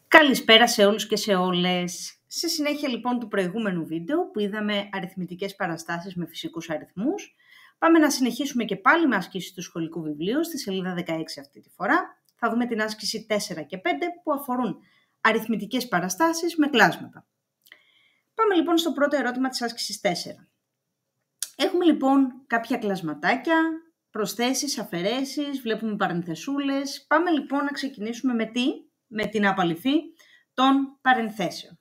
Καλησπέρα σε όλους και σε όλες. Σε συνέχεια λοιπόν του προηγούμενου βίντεο που είδαμε αριθμητικές παραστάσεις με φυσικούς αριθμούς, πάμε να συνεχίσουμε και πάλι με άσκηση του σχολικού βιβλίου στη σελίδα 16 αυτή τη φορά. Θα δούμε την άσκηση 4 και 5 που αφορούν αριθμητικές παραστάσεις με κλάσματα. Πάμε λοιπόν στο πρώτο ερώτημα της άσκησης 4. Έχουμε λοιπόν κάποια κλασματάκια, προσθέσεις, αφαιρέσεις, βλέπουμε παρενθεσούλες. Πάμε λοιπόν να ξεκινήσουμε με την απαλυφή των παρενθέσεων.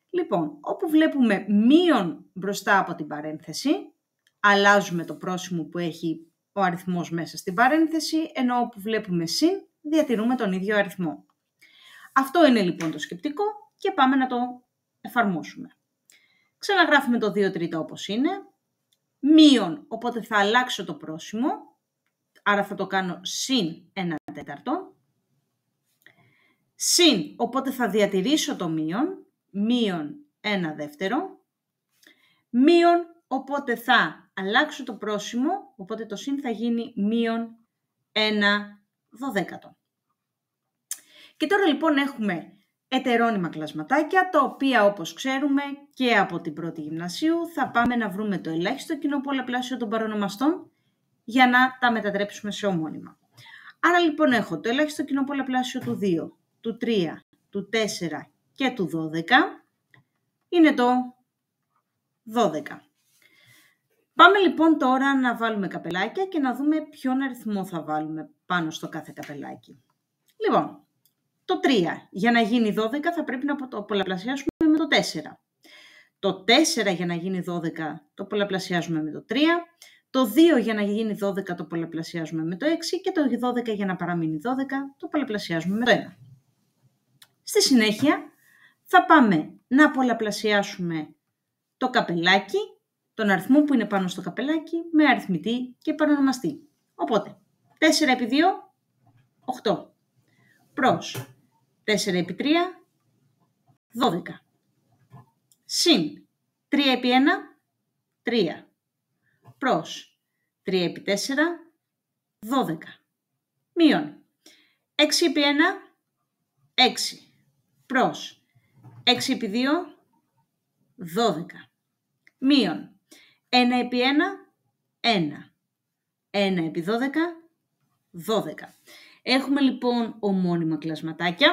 Λοιπόν, όπου βλέπουμε μείον μπροστά από την παρένθεση, αλλάζουμε το πρόσημο που έχει ο αριθμός μέσα στην παρένθεση, ενώ όπου βλέπουμε συν, διατηρούμε τον ίδιο αριθμό. Αυτό είναι λοιπόν το σκεπτικό και πάμε να το εφαρμόσουμε. Ξαναγράφουμε το 2 τρίτα όπως είναι, μείον, οπότε θα αλλάξω το πρόσημο, άρα θα το κάνω συν 1 τέταρτο, συν, οπότε θα διατηρήσω το μείον 1 δεύτερο, μείον, οπότε θα αλλάξω το πρόσημο, οπότε το συν θα γίνει μείον 1 δωδέκατο. Και τώρα λοιπόν έχουμε ετερόνυμα κλασματάκια, τα οποία όπως ξέρουμε και από την πρώτη γυμνασίου θα πάμε να βρούμε το ελάχιστο κοινό πολλαπλάσιο των παρονομαστών για να τα μετατρέψουμε σε ομώνυμα. Άρα λοιπόν έχω το ελάχιστο κοινό πολλαπλάσιο του 2, του 3, του 4 και του 12 είναι το 12. Πάμε λοιπόν τώρα να βάλουμε καπελάκια και να δούμε ποιον αριθμό θα βάλουμε πάνω στο κάθε καπελάκι. Λοιπόν, το 3 για να γίνει 12 θα πρέπει να το πολλαπλασιάσουμε με το 4. Το 4 για να γίνει 12 το πολλαπλασιάζουμε με το 3. Το 2 για να γίνει 12 το πολλαπλασιάζουμε με το 6 και το 12 για να παραμείνει 12 το πολλαπλασιάζουμε με το 1. Στη συνέχεια θα πάμε να πολλαπλασιάσουμε το καπελάκι, τον αριθμό που είναι πάνω στο καπελάκι με αριθμητή και παρονομαστή. Οπότε 4 επί 2, 8, προς 4 επί 3, 12, συν 3 επί 1, 3, προς 3 επί 4, 12, μείον 6 επί 1, 6, προς 6 επί 2, 12, μείον 1 επί 1, 1, 1 επί 12, 12. Έχουμε λοιπόν ομώνυμα κλασματάκια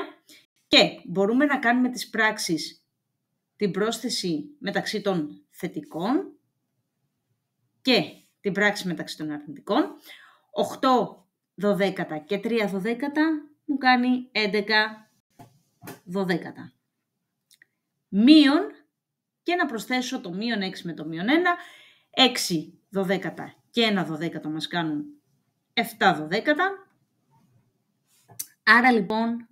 και μπορούμε να κάνουμε τις πράξεις, την πρόσθεση μεταξύ των θετικών και την πράξη μεταξύ των αρνητικών. 8 δωδέκατα και 3 δωδέκατα μου κάνει 11 δωδέκατα. Μείον, και να προσθέσω το μείον 6 με το μείον 1, 6 δωδέκατα και 1 δωδέκατο μας κάνουν 7 δωδέκατα. Άρα λοιπόν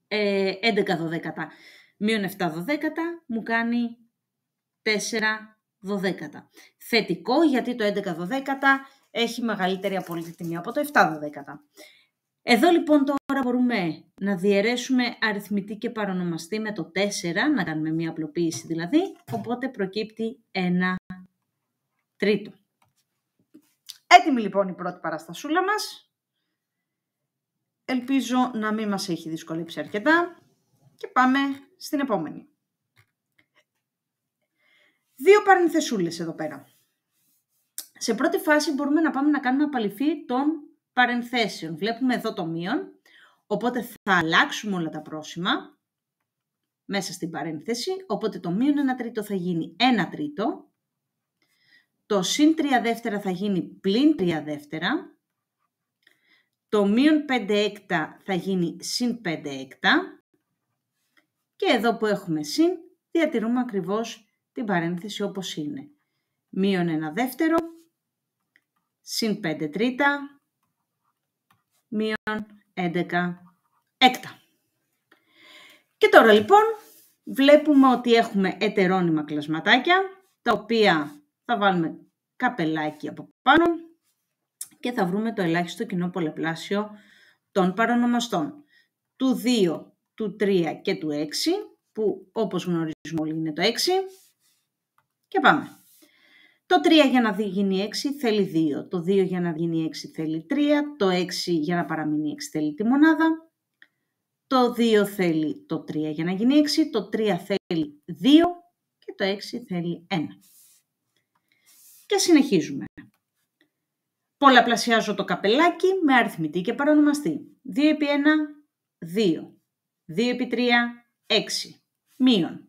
11 δωδέκατα μείον 7 δωδέκατα μου κάνει 4 δωδέκατα. Θετικό γιατί το 11 δωδέκατα έχει μεγαλύτερη απόλυτη τιμή από το 7 δωδέκατα. Εδώ λοιπόν τώρα μπορούμε να διαιρέσουμε αριθμητή και παρονομαστή με το 4, να κάνουμε μία απλοποίηση δηλαδή, οπότε προκύπτει 1 τρίτο. Έτοιμη λοιπόν η πρώτη παραστασούλα μας. Ελπίζω να μην μας έχει δυσκολέψει αρκετά και πάμε στην επόμενη. 2 παρενθεσούλες εδώ πέρα. Σε πρώτη φάση μπορούμε να πάμε να κάνουμε απαλυφή των παρενθέσεων. Βλέπουμε εδώ το μείον, οπότε θα αλλάξουμε όλα τα πρόσημα μέσα στην παρένθεση, οπότε το μείον 1 τρίτο θα γίνει 1 τρίτο, το συν 3 δεύτερα θα γίνει πλην 3 δεύτερα, το μείον 5 έκτα θα γίνει συν 5 έκτα και εδώ που έχουμε συν διατηρούμε ακριβώς την παρένθεση όπως είναι. Μείον 1 δεύτερο, συν 5 τρίτα, μείον 11 έκτα. Και τώρα λοιπόν βλέπουμε ότι έχουμε ετερόνυμα κλασματάκια, τα οποία θα βάλουμε καπελάκι από πάνω και θα βρούμε το ελάχιστο κοινό πολλαπλάσιο των παρονομαστών. Του 2, του 3 και του 6, που όπως γνωρίζουμε όλοι είναι το 6. Και πάμε. Το 3 για να γίνει 6 θέλει 2, το 2 για να γίνει 6 θέλει 3, το 6 για να παραμείνει 6 θέλει τη μονάδα, Το 2 θέλει το 3 για να γίνει 6, το 3 θέλει 2 και το 6 θέλει 1. Και συνεχίζουμε. Πολλαπλασιάζω το καπελάκι με αριθμητή και παρονομαστή. 2 επί 1, 2. 2 επί 3, 6. Μείον.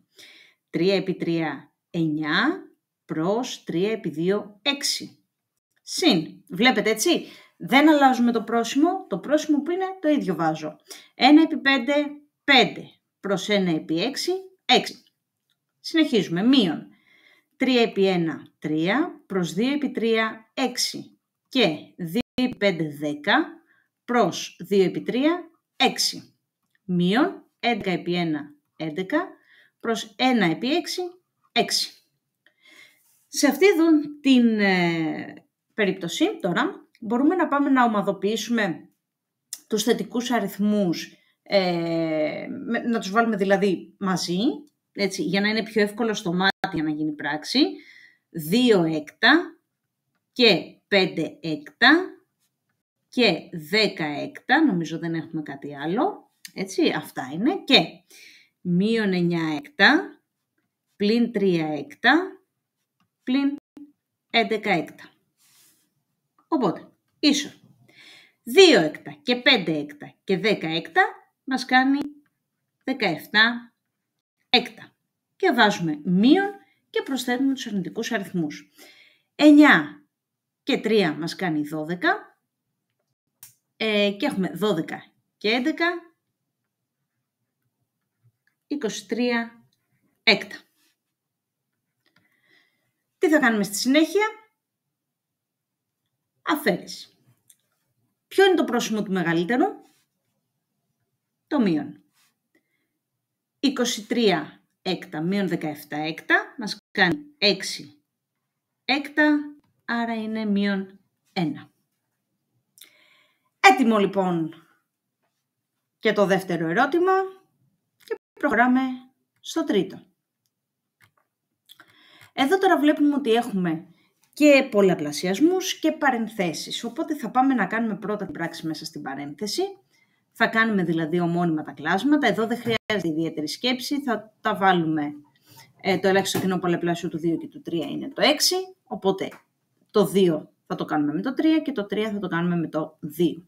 3 επί 3, 9. Προς 3 επί 2, 6. Συν. Βλέπετε έτσι. Δεν αλλάζουμε το πρόσημο. Το πρόσημο που είναι το ίδιο βάζω. 1 επί 5, 5. Προς 1 επί 6, 6. Συνεχίζουμε. Μείον. 3 επί 1, 3. Προς 2 επί 3, 6. Και 2 επί 5, 10. Προς 2 επί 3, 6. Μείον 11 επί 1, 11. Προς 1 επί 6, 6. Σε αυτή εδώ την περίπτωση τώρα μπορούμε να πάμε να ομαδοποιήσουμε τους θετικούς αριθμούς, να τους βάλουμε δηλαδή μαζί, έτσι, για να είναι πιο εύκολο στο μάτι για να γίνει πράξη. 2 έκτα και 5 έκτα και 10 έκτα, νομίζω δεν έχουμε κάτι άλλο, έτσι, αυτά είναι. Και μείον 9 έκτα, πλην 3 έκτα, πλην 11 έκτα. Οπότε, ίσο 2 έκτα και 5 έκτα και 10 έκτα μας κάνει 17 έκτα. Και βάζουμε μείον και προσθέτουμε τους αρνητικούς αριθμούς. 9 και 3 μας κάνει 12 και έχουμε 12 και 11, 23 έκτα. Τι θα κάνουμε στη συνέχεια? Αφαίρεση. Ποιο είναι το πρόσημο του μεγαλύτερου? Το μείον. 23 έκτα μείον 17 έκτα μας κάνει 6 έκτα, άρα είναι μείον 1. Έτοιμο λοιπόν και το δεύτερο ερώτημα και προχωράμε στο τρίτο. Εδώ τώρα βλέπουμε ότι έχουμε και πολλαπλασιασμούς και παρενθέσεις. Οπότε θα πάμε να κάνουμε πρώτα την πράξη μέσα στην παρένθεση. Θα κάνουμε δηλαδή ομώνυμα τα κλάσματα. Εδώ δεν χρειάζεται ιδιαίτερη σκέψη. Θα τα βάλουμε, το ελάχιστο κοινό πολλαπλάσιο του 2 και του 3 είναι το 6. Οπότε το 2 θα το κάνουμε με το 3 και το 3 θα το κάνουμε με το 2.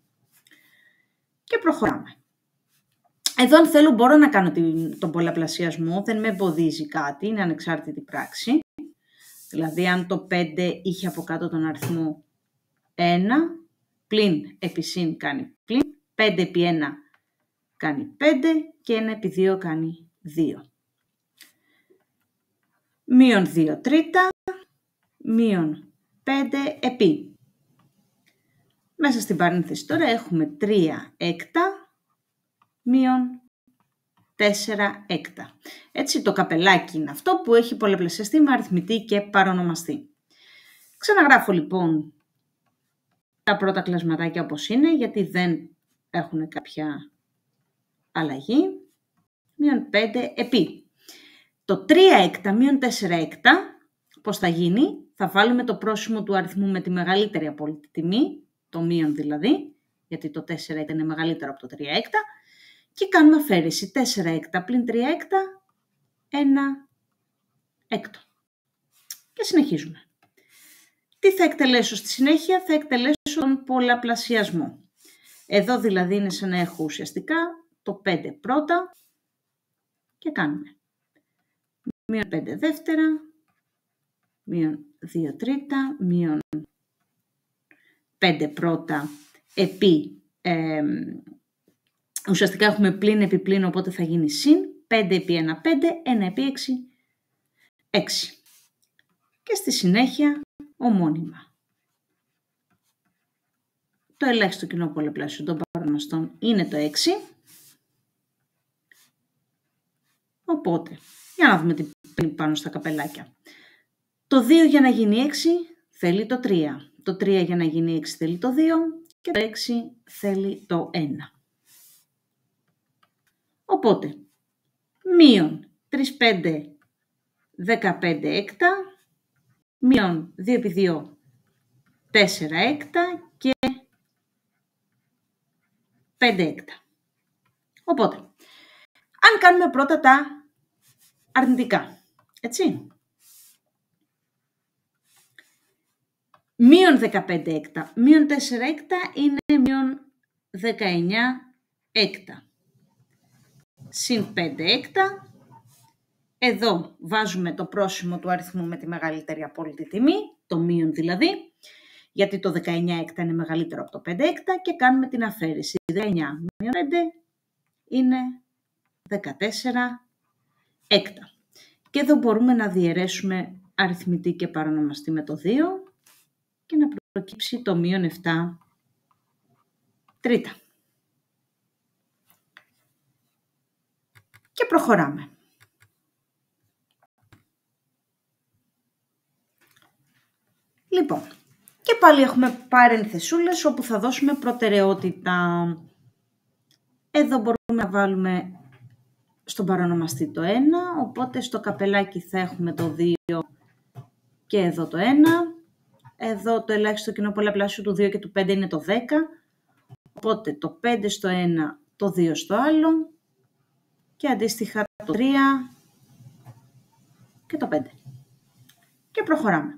Και προχωράμε. Εδώ αν θέλω μπορώ να κάνω τον πολλαπλασιασμό. Δεν με εμποδίζει κάτι. Είναι ανεξάρτητη πράξη. Δηλαδή, αν το 5 είχε από κάτω τον αριθμό 1, πλην επί συν κάνει πλην, 5 επί 1 κάνει 5 και 1 επί 2 κάνει 2. Μείον 2 τρίτα, μείον 5 επί. Μέσα στην παρένθεση τώρα έχουμε 3 έκτα, μείον 4 έκτα. Έτσι το καπελάκι είναι αυτό που έχει πολλαπλασιαστεί με αριθμητή και παρονομαστή. Ξαναγράφω λοιπόν τα πρώτα κλασματάκια όπως είναι, γιατί δεν έχουν κάποια αλλαγή. Μείον 5 επί. Το 3 έκτα μείον 4 έκτα, πώς θα γίνει? Θα βάλουμε το πρόσημο του αριθμού με τη μεγαλύτερη απόλυτη τιμή, το μείον δηλαδή, γιατί το 4 έκτα είναι μεγαλύτερο από το 3 έκτα, και κάνουμε αφαίρεση. 4 έκτα πλην 3 έκτα, 1 έκτο. Και συνεχίζουμε. Τι θα εκτελέσω στη συνέχεια? Θα εκτελέσω τον πολλαπλασιασμό. Εδώ δηλαδή είναι σαν να έχω ουσιαστικά το 5 πρώτα και κάνουμε μείον 5 δεύτερα, μείον 2 τρίτα, μείον 5 πρώτα επί, ουσιαστικά έχουμε πλην επί πλην, οπότε θα γίνει συν, 5 επί 1, 5, 1 επί 6, 6. Και στη συνέχεια ομώνυμα. Το ελάχιστο κοινό πολλαπλάσιο των παρονομαστών είναι το 6. Οπότε, για να δούμε τι παίρνει πάνω στα καπελάκια. Το 2 για να γίνει 6 θέλει το 3. Το 3 για να γίνει 6 θέλει το 2 και το 6 θέλει το 1. Οπότε, μείον 3, 5, 15 έκτα, μείον 2 επί 2, 4 έκτα και 5 έκτα. Οπότε, αν κάνουμε πρώτα τα αρνητικά, έτσι. Μείον 15 έκτα, μείον 4 έκτα είναι μείον 19 έκτα. Συν 5 έκτα. Εδώ βάζουμε το πρόσημο του αριθμού με τη μεγαλύτερη απόλυτη τιμή, το μείον δηλαδή, γιατί το 19 έκτα είναι μεγαλύτερο από το 5 έκτα και κάνουμε την αφαίρεση. 19 μείον 5 είναι 14 έκτα. Και εδώ μπορούμε να διαιρέσουμε αριθμητή και παρονομαστή με το 2 και να προκύψει το μείον 7 τρίτα. Και προχωράμε. Λοιπόν, και πάλι έχουμε παρενθεσούλες όπου θα δώσουμε προτεραιότητα. Εδώ μπορούμε να βάλουμε στον παρονομαστή το 1, οπότε στο καπελάκι θα έχουμε το 2 και εδώ το 1. Εδώ το ελάχιστο κοινό πολλαπλάσιο του 2 και του 5 είναι το 10, οπότε το 5 στο 1, το 2 στο άλλο και αντίστοιχα το 3 και το 5. Και προχωράμε.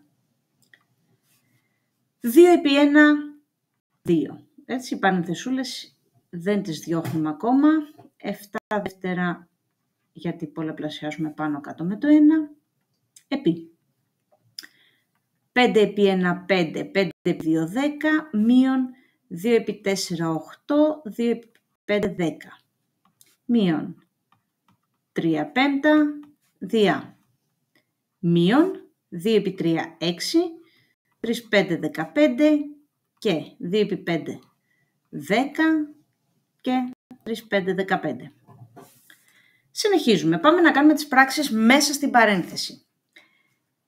2 επί 1, 2. Έτσι, οι παρενθεσούλες δεν τις διώχνουμε ακόμα. 7 δεύτερα, γιατί πολλαπλασιάζουμε πάνω κάτω με το 1. Επί 5 επί 1, 5, 5 επί 2, 10, μείον 2 επί 4, 8, 2 επί 5, 10. Μείον 3 πέμπτα, διά. Μείον 2 επί 3, 6, 3, 5, 15 και 2 επί 5, 10 και 3, 5, 15. Συνεχίζουμε. Πάμε να κάνουμε τις πράξεις μέσα στην παρένθεση.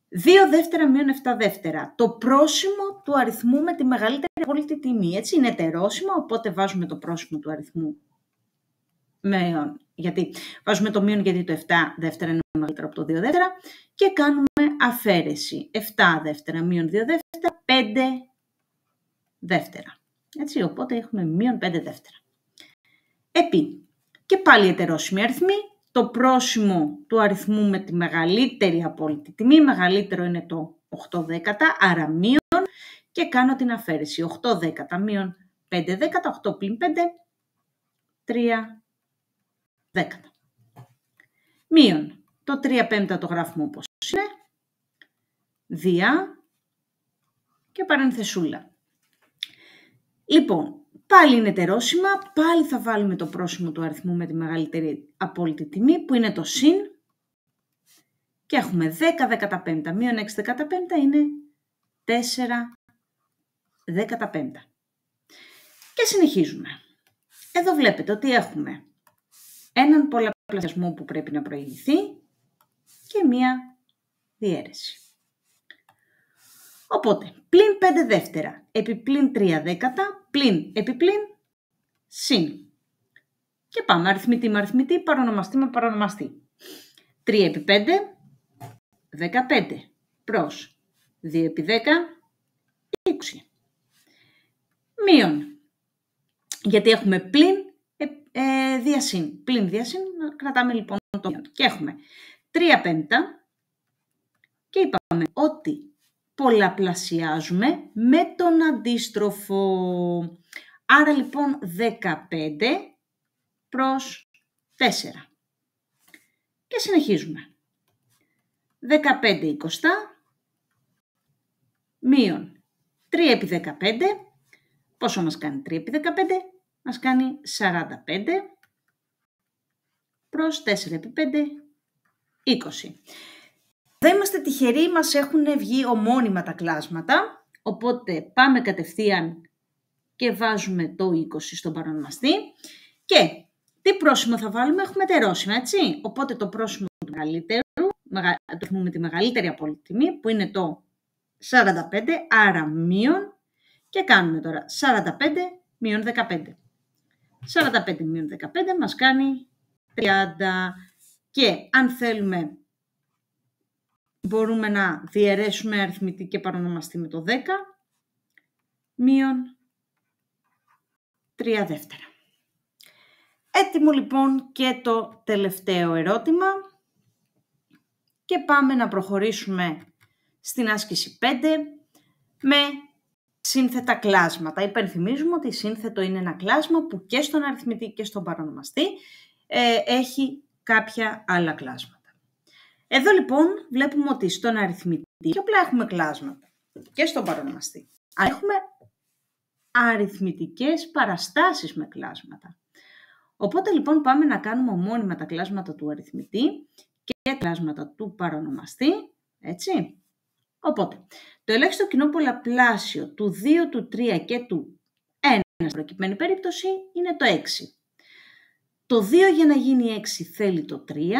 2 δεύτερα μείον 7 δεύτερα. Το πρόσημο του αριθμού με τη μεγαλύτερη απόλυτη τιμή. Έτσι είναι ετερόσημα, οπότε βάζουμε το πρόσημο του αριθμού μείον. Γιατί βάζουμε το μείον γιατί το 7 δεύτερα είναι μεγαλύτερο από το 2 δεύτερα και κάνουμε αφαίρεση. 7 δεύτερα μείον 2 δεύτερα, 5 δεύτερα. Έτσι, οπότε έχουμε μείον 5 δεύτερα. Επί. Και πάλι ετερόσημοι αριθμοί. Το πρόσημο του αριθμού με τη μεγαλύτερη απόλυτη τιμή, μεγαλύτερο είναι το 8 δέκατα, άρα μείον και κάνω την αφαίρεση. 8 δέκατα μείον 5 δέκατα, 8 πλην 5, 3 δέκατα. Μείον, το 3 πέμπτα το γράφουμε όπως είναι, διά και παρενθεσούλα. Λοιπόν, πάλι είναι ετερόσημα, πάλι θα βάλουμε το πρόσημο του αριθμού με τη μεγαλύτερη απόλυτη τιμή που είναι το συν και έχουμε 10 δέκατα πέμπτα μείον 6 δέκατα πέμπτα είναι 4 δέκατα πέμπτα. Και συνεχίζουμε. Εδώ βλέπετε ότι έχουμε έναν πολλαπλασιασμό που πρέπει να προηγηθεί και μία διαίρεση. Οπότε, πλην 5 δεύτερα επί πλην 3 δέκατα, πλην επί πλην, συν. Και πάμε αριθμητή με αριθμητή, παρονομαστή με παρονομαστή. 3 επί 5, 15, προς 2 επί 10, 20. Μείον, γιατί έχουμε πλην διασύν. Πλην διασύν, κρατάμε λοιπόν το μείον. Και έχουμε 3 πέμπτα και είπαμε ότι πολλαπλασιάζουμε με τον αντίστροφο. Άρα λοιπόν 15 προς 4. Και συνεχίζουμε. 15 20 μείον 3 επί 15. Πόσο μας κάνει 3 επί 15? Μας κάνει 45 προς 4 επί 5, 20. Δεν είμαστε τυχεροί, μας έχουν βγει ομώνυμα τα κλάσματα, οπότε πάμε κατευθείαν και βάζουμε το 20 στον παρονομαστή. Και τι πρόσημο θα βάλουμε? Έχουμε ετερόσημα, έτσι. Οπότε το πρόσημο του μεγαλύτερου, το με τη μεγαλύτερη απόλυτη τιμή, που είναι το 45, άρα μείον, και κάνουμε τώρα 45 μείον 15. 45 μείον 15 μας κάνει 30. Και αν θέλουμε μπορούμε να διαιρέσουμε αριθμητή και παρονομαστή με το 10, μείον 3 δεύτερα. Έτοιμο λοιπόν και το τελευταίο ερώτημα και πάμε να προχωρήσουμε στην άσκηση 5 με σύνθετα κλάσματα. Υπενθυμίζουμε ότι σύνθετο είναι ένα κλάσμα που και στον αριθμητή και στον παρονομαστή έχει κάποια άλλα κλάσματα. Εδώ λοιπόν βλέπουμε ότι στον αριθμητή και απλά έχουμε κλάσματα και στον παρονομαστή. Έχουμε αριθμητικές παραστάσεις με κλάσματα. Οπότε λοιπόν πάμε να κάνουμε ομώνυμα τα κλάσματα του αριθμητή και τα κλάσματα του παρονομαστή, έτσι. Οπότε, το ελάχιστο κοινό πολλαπλάσιο του 2, του 3 και του 1 στην προκειμένη περίπτωση είναι το 6. Το 2 για να γίνει 6 θέλει το 3,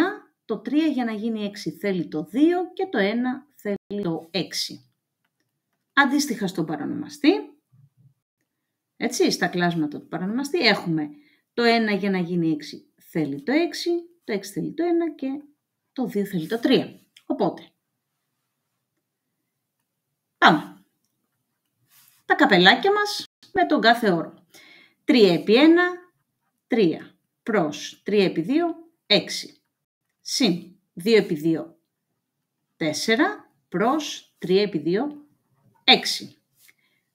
το 3 για να γίνει 6 θέλει το 2 και το 1 θέλει το 6. Αντίστοιχα στον παρονομαστή, έτσι, στα κλάσματα του παρονομαστή έχουμε το 1 για να γίνει 6 θέλει το 6, το 6 θέλει το 1 και το 2 θέλει το 3. Οπότε, πάμε. Τα καπελάκια μας με τον κάθε όρο. 3 επί 1, 3 προς 3 επί 2, 6. Συν 2 επί 2, 4 προς 3 επί 2, 6.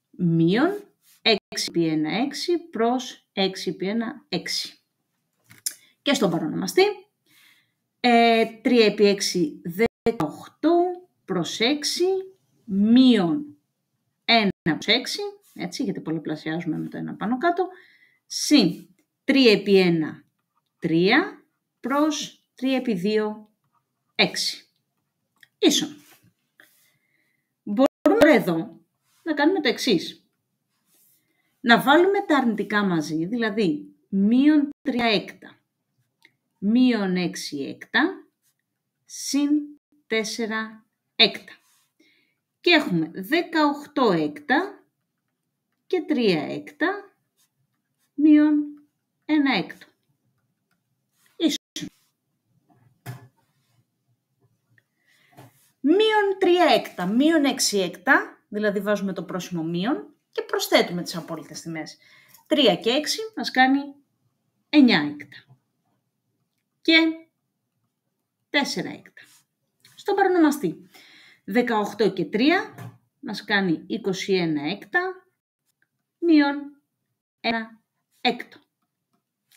Μείον 6 επί 1, 6 προς 6 επί 1, 6. Και στον παρονομαστή, 3 επί 6, 18 προς 6, μείον 1 προς 6, έτσι, γιατί πολλαπλασιάζουμε με το 1 πάνω κάτω, συν 3 επί 1, 3 προς 3 επί 2, 6. Ίσον. Μπορούμε εδώ να κάνουμε το εξής. Να βάλουμε τα αρνητικά μαζί, δηλαδή μείον 3 έκτα, μείον 6 έκτα, συν 4 έκτα. Και έχουμε 18 έκτα και 3 έκτα, μείον 1 έκτο. Ίσον. Μείον 3 έκτα, μείον 6 έκτα, δηλαδή βάζουμε το πρόσημο μείον, και προσθέτουμε τις απόλυτες τιμές. 3 και 6 μας κάνει 9 έκτα. Και 4 έκτα. Στον παρονομαστή. 18 και 3 μας κάνει 21 έκτα, μείον 1 έκτο.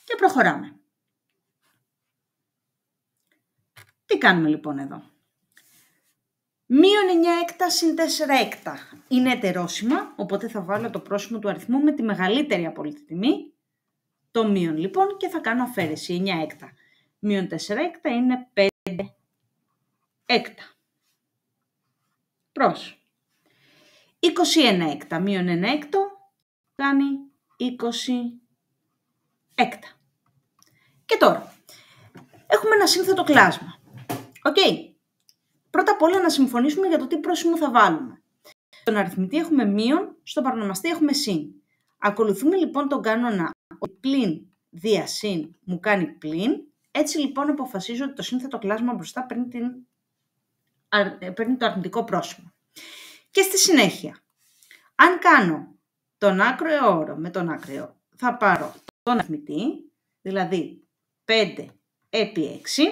Και προχωράμε. Τι κάνουμε λοιπόν εδώ. Μείον 9 έκτα συν 4 έκτα είναι ετερόσημα, οπότε θα βάλω το πρόσημο του αριθμού με τη μεγαλύτερη απόλυτη τιμή, το μείον λοιπόν, και θα κάνω αφαίρεση 9 έκτα. Μείον 4 έκτα είναι 5 έκτα. Προς 21 έκτα μείον 1 έκτο κάνει 20 έκτα. Και τώρα, έχουμε ένα σύνθετο κλάσμα. Οκ. Πρώτα απ' όλα να συμφωνήσουμε για το τι πρόσημο θα βάλουμε. Στον αριθμητή έχουμε μείον, στον παρονομαστή έχουμε συν. Ακολουθούμε λοιπόν τον κανόνα ότι πλην δια συν μου κάνει πλην. Έτσι λοιπόν αποφασίζω ότι το σύνθετο κλάσμα μπροστά παίρνει το αρνητικό πρόσημο. Και στη συνέχεια, αν κάνω τον άκρο όρο με τον άκρο, θα πάρω τον αριθμητή, δηλαδή 5 επί 6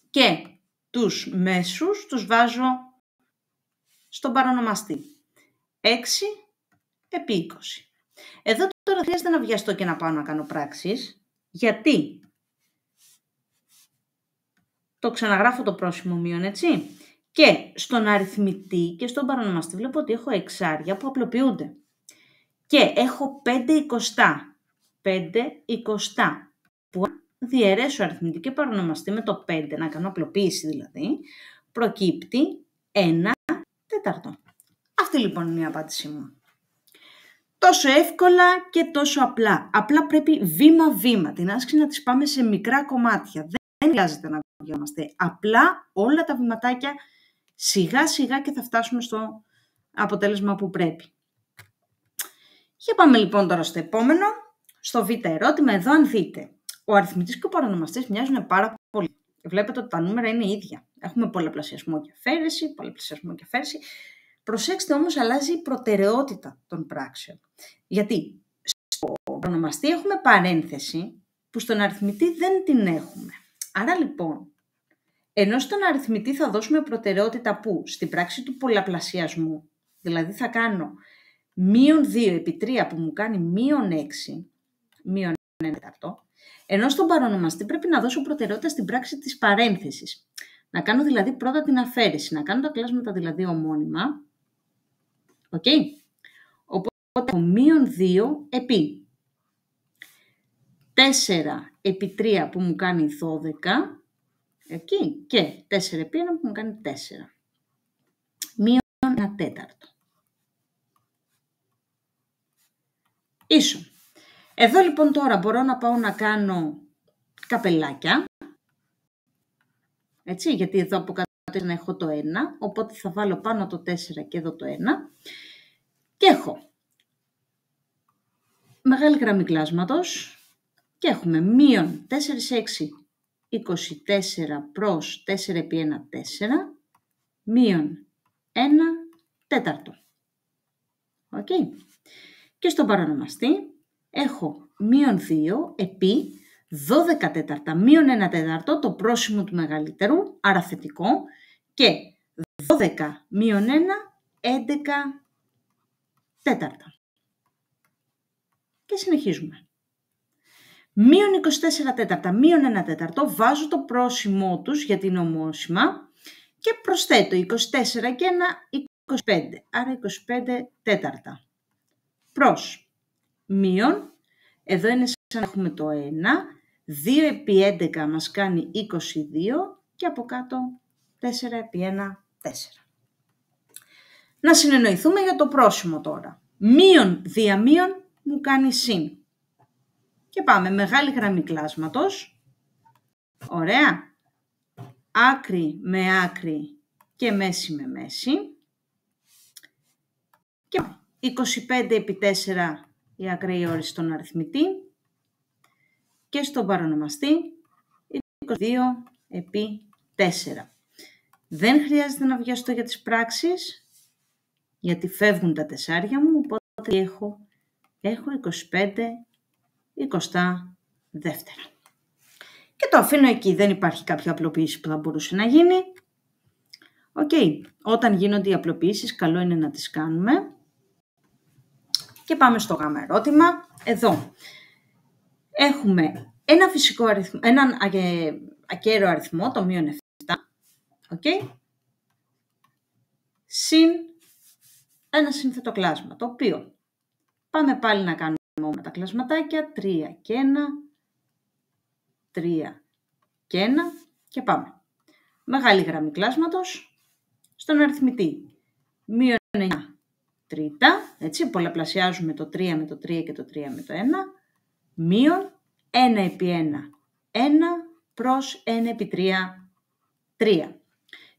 και τους μέσους τους βάζω στον παρονομαστή. 6 επί 20. Εδώ τώρα χρειάζεται να βιαστώ και να πάω να κάνω πράξεις, γιατί το ξαναγράφω το πρόσημο μείον, έτσι. Και στον αριθμητή και στον παρονομαστή βλέπω ότι έχω εξάρια που απλοποιούνται. Και έχω 5 εικοστά. 5 εικοστά. Που αν διαιρέσω αριθμητή και παρονομαστή με το 5, να κάνω απλοποίηση δηλαδή, προκύπτει 1 τέταρτο. Αυτή λοιπόν είναι η απάντησή μου. Τόσο εύκολα και τόσο απλά. Απλά πρέπει βήμα-βήμα την άσκηση να τις πάμε σε μικρά κομμάτια. Δεν χρειάζεται να βιόμαστε. Απλά όλα τα βηματάκια σιγά-σιγά και θα φτάσουμε στο αποτέλεσμα που πρέπει. Για πάμε λοιπόν τώρα στο επόμενο, στο β ερώτημα. Εδώ αν δείτε, ο αριθμητής και ο παρονομαστής μοιάζουν πάρα πολύ. Βλέπετε ότι τα νούμερα είναι ίδια. Έχουμε πολλαπλασιασμό και αφαίρεση, πολλαπλασιασμό και αφαίρεση. Προσέξτε όμως, αλλάζει η προτεραιότητα των πράξεων. Γιατί στο παρονομαστή έχουμε παρένθεση που στον αριθμητή δεν την έχουμε. Άρα λοιπόν, ενώ στον αριθμητή θα δώσουμε προτεραιότητα που στην πράξη του πολλαπλασιασμού, δηλαδή θα κάνω -2 επί 3 που μου κάνει -6, μείον 1 τέταρτο, ενώ στον παρονομαστή πρέπει να δώσω προτεραιότητα στην πράξη της παρένθεσης. Να κάνω δηλαδή πρώτα την αφαίρεση, να κάνω τα κλάσματα δηλαδή ομώνυμα. Οκ. Οπότε έχω -2 επί 4 επί 3 που μου κάνει 12, εκεί, και 4 επί 1 που μου κάνει 4. Μείον 1 τέταρτο. Ίσον. Εδώ λοιπόν τώρα μπορώ να πάω να κάνω καπελάκια. Έτσι, γιατί εδώ από κάτω να έχω το 1, οπότε θα βάλω πάνω το 4 και εδώ το 1. Και έχω μεγάλη γραμμή κλάσματος και έχουμε μείον 4, 6, 24 προς 4 επί 1, 4, μείον 1 τέταρτο. Οκ. Και στον παρονομαστή έχω μείον 2 επί 12 τέταρτα, μείον 1 τέταρτο, το πρόσημο του μεγαλύτερου, άρα θετικό, και 12 μείον 1, 11 τέταρτα. Και συνεχίζουμε. Μείον 24 τέταρτα, μείον 1 τέταρτο, βάζω το πρόσημό τους γιατί είναι ομόσημα και προσθέτω 24 και 1, 25, άρα 25 τέταρτα. Προς μείον, εδώ είναι σαν να έχουμε το 1, 2 επί 11 μας κάνει 22 και από κάτω 4 επί 1, 4. Να συνεννοηθούμε για το πρόσημο τώρα. Μείον δια μείον μου κάνει συν. Και πάμε μεγάλη γραμμή κλάσματος. Ωραία. Άκρη με άκρη και μέση με μέση. Και 25 επί 4 η ακραία όρη στον αριθμητή. Και στον παρονομαστή 22 επί 4. Δεν χρειάζεται να βιαστώ για τις πράξεις, γιατί φεύγουν τα τεσσάρια μου, οπότε έχω 25 22. Και το αφήνω εκεί, δεν υπάρχει κάποια απλοποίηση που θα μπορούσε να γίνει. Οκ, όταν γίνονται οι απλοποιήσεις, καλό είναι να τις κάνουμε. Και πάμε στο γάμα ερώτημα. Εδώ έχουμε ένα φυσικό αριθμό, έναν ακέραιο αριθμό, το μείον 7, συν ένα σύνθετο κλάσμα, το οποίο πάμε πάλι να κάνουμε με τα κλασματάκια, 3 και 1, 3 και 1 και πάμε. Μεγάλη γραμμή κλάσματος στον αριθμητή. Μείον 9 τρίτα, έτσι, πολλαπλασιάζουμε το 3 με το 3 και το 3 με το 1, μείον 1 επί 1, 1 προς 1 επί 3, 3.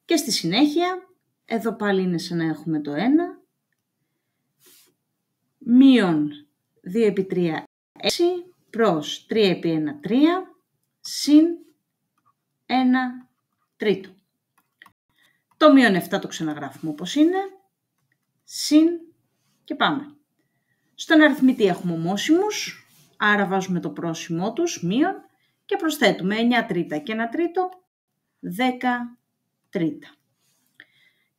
Και στη συνέχεια, εδώ πάλι είναι σαν να έχουμε το 1, μείον 2 επί 3, 6, προς 3 επί 1, 3, συν 1 τρίτο. Το μείον 7 το ξαναγράφουμε όπως είναι, συν και πάμε. Στον αριθμητή έχουμε ομόσημους, άρα βάζουμε το πρόσημό τους, μείον, και προσθέτουμε 9 τρίτα και 1 τρίτο, 10 τρίτα.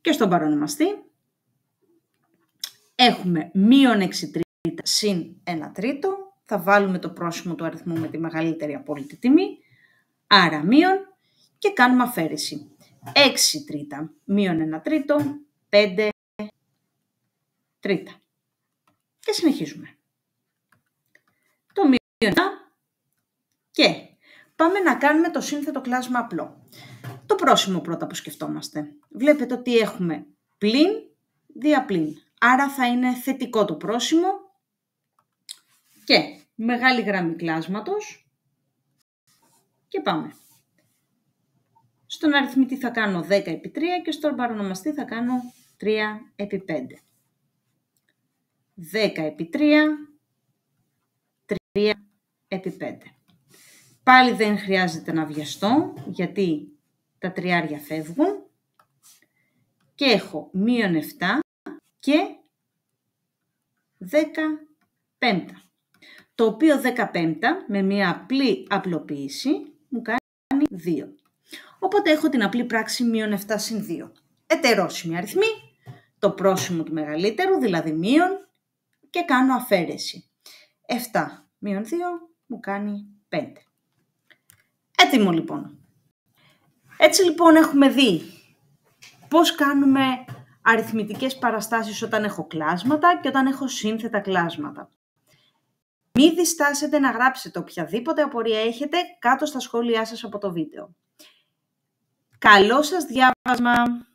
Και στον παρονομαστή έχουμε μείον 6 τρίτα συν 1 τρίτο, θα βάλουμε το πρόσημο του αριθμού με τη μεγαλύτερη απόλυτη τιμή, άρα μείον, και κάνουμε αφαίρεση. 6 τρίτα μείον 1 τρίτο, 5 τρίτα. Και συνεχίζουμε. Το μείον 1 και πάμε να κάνουμε το σύνθετο κλάσμα απλό. Το πρόσημο πρώτα που σκεφτόμαστε. Βλέπετε ότι έχουμε πλην δια πλην. Άρα θα είναι θετικό το πρόσημο και μεγάλη γραμμή κλάσματος και πάμε. Στον αριθμητή θα κάνω 10 επί 3 και στον παρονομαστή θα κάνω 3 επί 5. 10 επί 3, 3 επί 5. Πάλι δεν χρειάζεται να βιαστώ, γιατί τα τριάρια φεύγουν. Και έχω μείον 7 και 15. το οποίο 15 με μια απλή απλοποίηση μου κάνει 2. Οπότε έχω την απλή πράξη μείον 7 συν 2. Ετερόσιμοι αριθμοί, το πρόσημο του μεγαλύτερου, δηλαδή μείον, και κάνω αφαίρεση. 7 μείον 2 μου κάνει 5. Έτοιμο λοιπόν. Έτσι λοιπόν έχουμε δει πώς κάνουμε αριθμητικές παραστάσεις όταν έχω κλάσματα και όταν έχω σύνθετα κλάσματα. Μην διστάσετε να γράψετε οποιαδήποτε απορία έχετε κάτω στα σχόλιά σας από το βίντεο. Καλό σας διάβασμα!